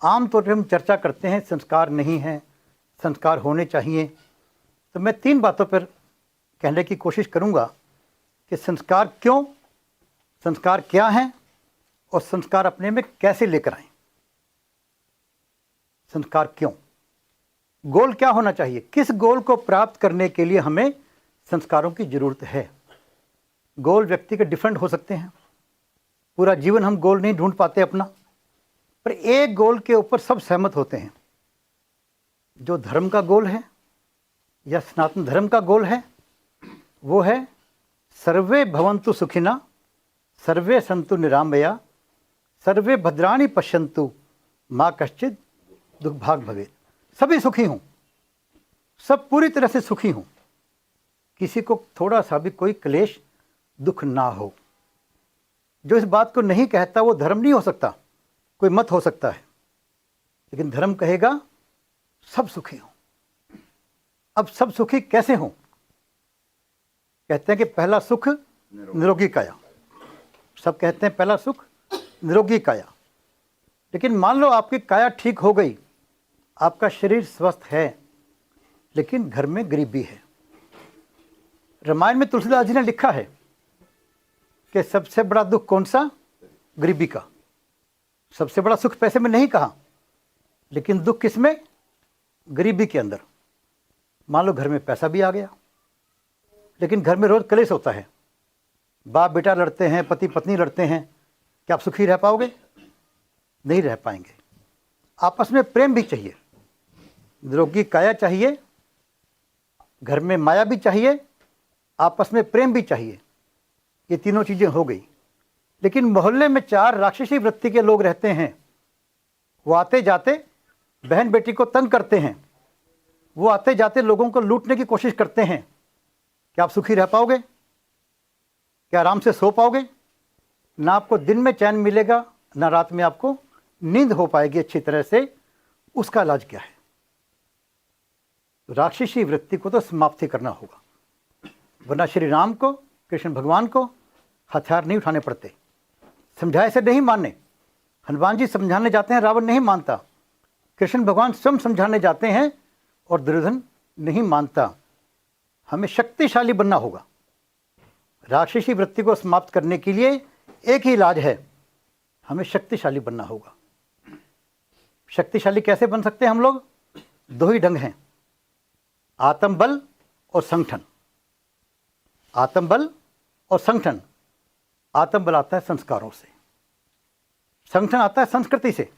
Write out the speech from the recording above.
आमतौर पर हम चर्चा करते हैं संस्कार नहीं हैं, संस्कार होने चाहिए। तो मैं 3 बातों पर कहने की कोशिश करूंगा कि संस्कार क्यों, संस्कार क्या हैं और संस्कार अपने में कैसे लेकर आएं। संस्कार क्यों, गोल क्या होना चाहिए, किस गोल को प्राप्त करने के लिए हमें संस्कारों की जरूरत है। गोल व्यक्ति के डिफरेंट हो सकते हैं, पूरा जीवन हम गोल नहीं ढूंढ पाते अपना, पर एक गोल के ऊपर सब सहमत होते हैं। जो धर्म का गोल है या सनातन धर्म का गोल है वो है सर्वे भवन्तु सुखिना, सर्वे सन्तु निरामया, सर्वे भद्राणि पश्यन्तु, माँ कश्चित् दुर्भाग् भवेत्। सभी सुखी हों, सब पूरी तरह से सुखी हों, किसी को थोड़ा सा भी कोई क्लेश दुख ना हो। जो इस बात को नहीं कहता वो धर्म नहीं हो सकता, कोई मत हो सकता है, लेकिन धर्म कहेगा सब सुखी हों। अब सब सुखी कैसे हों? कहते हैं कि पहला सुख निरोगी काया। सब कहते हैं पहला सुख निरोगी काया, लेकिन मान लो आपकी काया ठीक हो गई, आपका शरीर स्वस्थ है, लेकिन घर में गरीबी है। रामायण में तुलसीदास जी ने लिखा है कि सबसे बड़ा दुख कौन सा? गरीबी का। सबसे बड़ा सुख पैसे में नहीं कहा, लेकिन दुख किस में? गरीबी के अंदर। मान लो घर में पैसा भी आ गया, लेकिन घर में रोज कलेश होता है, बाप बेटा लड़ते हैं, पति पत्नी लड़ते हैं, क्या आप सुखी रह पाओगे? नहीं रह पाएंगे। आपस में प्रेम भी चाहिए, निरोगी काया चाहिए, घर में माया भी चाहिए, आपस में प्रेम भी चाहिए। ये तीनों चीजें हो गई। लेकिन मोहल्ले में 4 राक्षसी वृत्ति के लोग रहते हैं, वो आते जाते बहन बेटी को तंग करते हैं, वो आते जाते लोगों को लूटने की कोशिश करते हैं। क्या आप सुखी रह पाओगे? क्या आराम से सो पाओगे? ना आपको दिन में चैन मिलेगा, ना रात में आपको नींद हो पाएगी अच्छी तरह से। उसका इलाज क्या है? राक्षसी वृत्ति को तो समाप्ति करना होगा, वरना श्री राम को, कृष्ण भगवान को हथियार नहीं उठाने पड़ते। समझाए से नहीं मानने। हनुमान जी समझाने जाते हैं, रावण नहीं मानता। कृष्ण भगवान स्वयं समझाने जाते हैं और दुर्योधन नहीं मानता। हमें शक्तिशाली बनना होगा। राक्षसी वृत्ति को समाप्त करने के लिए एक ही इलाज है, हमें शक्तिशाली बनना होगा। शक्तिशाली कैसे बन सकते हैं हम लोग? 2 ही ढंग हैं, आत्मबल और संगठन। आत्मबल और संगठन। आत्मबल आता है संस्कारों से, संगठन आता है संस्कृति से।